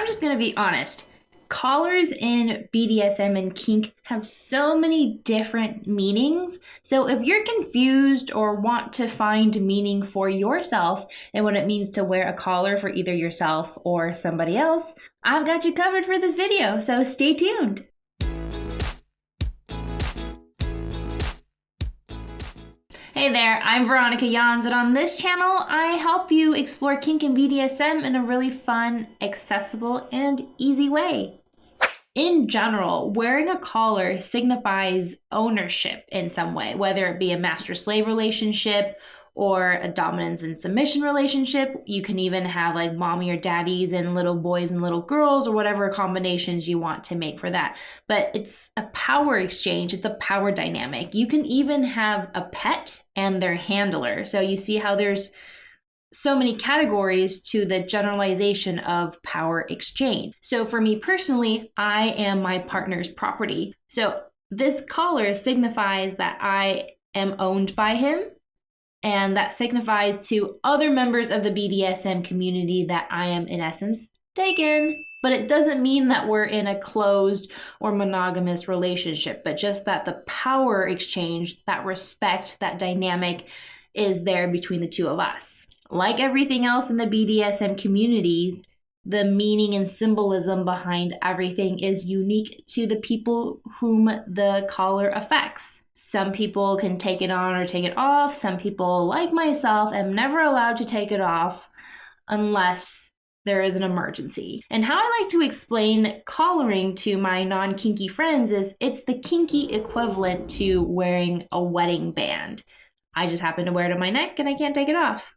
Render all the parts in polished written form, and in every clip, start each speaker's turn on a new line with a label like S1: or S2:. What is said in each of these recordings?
S1: just gonna be honest. Collars in BDSM and kink have so many different meanings. So if you're confused or want to find meaning for yourself and what it means to wear a collar for either yourself or somebody else, I've got you covered for this video, so stay tuned. Hey there, I'm Veronica Yanhs, and on this channel, I help you explore kink and BDSM in a really fun, accessible, and easy way. In general, wearing a collar signifies ownership in some way, whether it be a master-slave relationship or a dominance and submission relationship. You can even have like mommy or daddies and little boys and little girls, or whatever combinations you want to make for that. But it's a power exchange. It's a power dynamic. You can even have a pet and their handler. So you see how there's so many categories to the generalization of power exchange. So for me personally, I am my partner's property. So this collar signifies that I am owned by him, and that signifies to other members of the BDSM community that I am, in essence, taken. But it doesn't mean that we're in a closed or monogamous relationship, but just that the power exchange, that respect, that dynamic is there between the two of us. Like everything else in the BDSM communities, the meaning and symbolism behind everything is unique to the people whom the collar affects. Some people can take it on or take it off. Some people, like myself, am never allowed to take it off unless there is an emergency. And how I like to explain collaring to my non-kinky friends is it's the kinky equivalent to wearing a wedding band. I just happen to wear it on my neck and I can't take it off.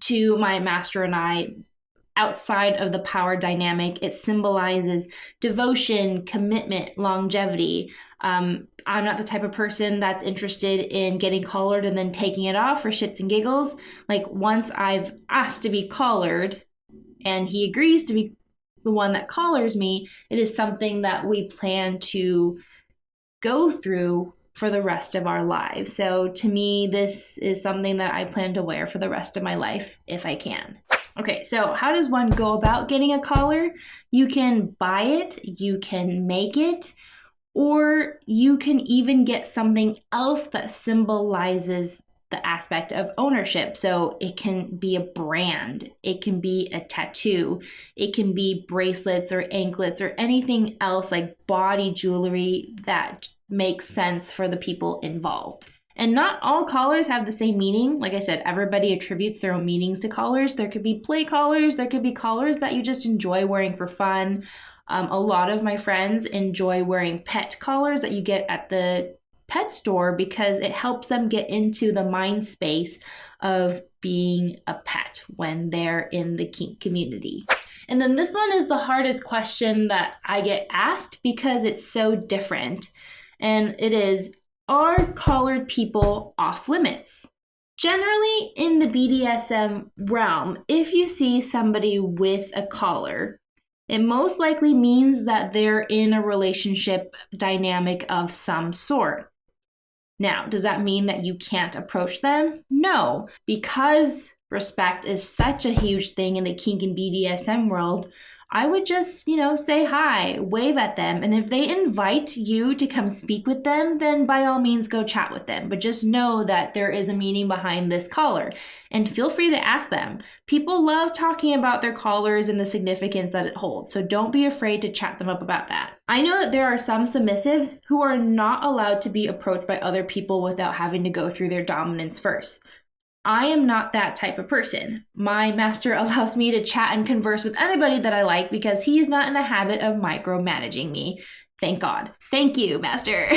S1: To my master and I, outside of the power dynamic, it symbolizes devotion, commitment, longevity. I'm not the type of person that's interested in getting collared and then taking it off for shits and giggles. Like, once I've asked to be collared and he agrees to be the one that collars me, it is something that we plan to go through for the rest of our lives. So to me, this is something that I plan to wear for the rest of my life if I can. Okay, so how does one go about getting a collar? You can buy it, you can make it, or you can even get something else that symbolizes the aspect of ownership. So it can be a brand, it can be a tattoo, it can be bracelets or anklets or anything else like body jewelry that makes sense for the people involved. And not all collars have the same meaning. Like I said, everybody attributes their own meanings to collars. There could be play collars, there could be collars that you just enjoy wearing for fun. A lot of my friends enjoy wearing pet collars that you get at the pet store because it helps them get into the mind space of being a pet when they're in the kink community. And then this one is the hardest question that I get asked because it's so different. And it is, are collared people off limits? Generally, in the BDSM realm, if you see somebody with a collar, it most likely means that they're in a relationship dynamic of some sort. Now, does that mean that you can't approach them? No, because respect is such a huge thing in the kink and BDSM world. I would just, say hi, wave at them. And if they invite you to come speak with them, then by all means go chat with them. But just know that there is a meaning behind this collar. And feel free to ask them. People love talking about their collars and the significance that it holds. So don't be afraid to chat them up about that. I know that there are some submissives who are not allowed to be approached by other people without having to go through their dominance first. I am not that type of person. My master allows me to chat and converse with anybody that I like because he's not in the habit of micromanaging me. Thank God. Thank you, master.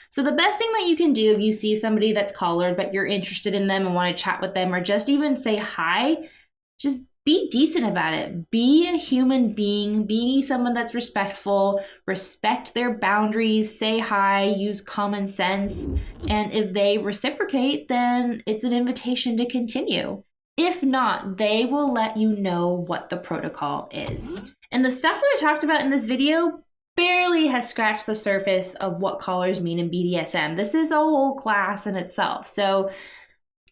S1: So the best thing that you can do if you see somebody that's collared but you're interested in them and want to chat with them or just even say hi, just be decent about it. Be a human being. Be someone that's respectful. Respect their boundaries. Say hi. Use common sense. And if they reciprocate, then it's an invitation to continue. If not, they will let you know what the protocol is. And the stuff that I talked about in this video barely has scratched the surface of what collars mean in BDSM. This is a whole class in itself. So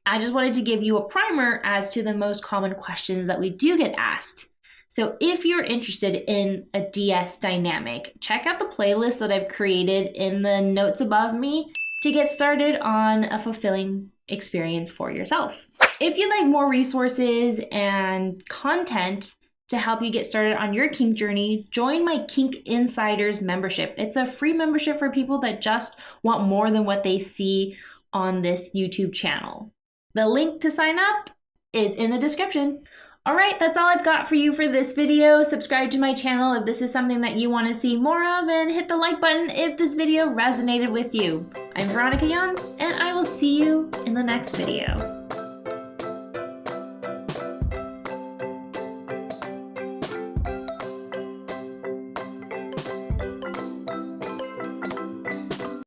S1: I just wanted to give you a primer as to the most common questions that we do get asked. So if you're interested in a DS dynamic, check out the playlist that I've created in the notes above me to get started on a fulfilling experience for yourself. If you'd like more resources and content to help you get started on your kink journey, join my Kink Insiders membership. It's a free membership for people that just want more than what they see on this YouTube channel. The link to sign up is in the description. All right, that's all I've got for you for this video. Subscribe to my channel if this is something that you want to see more of, and hit the like button if this video resonated with you. I'm Veronica Yanhs, and I will see you in the next video.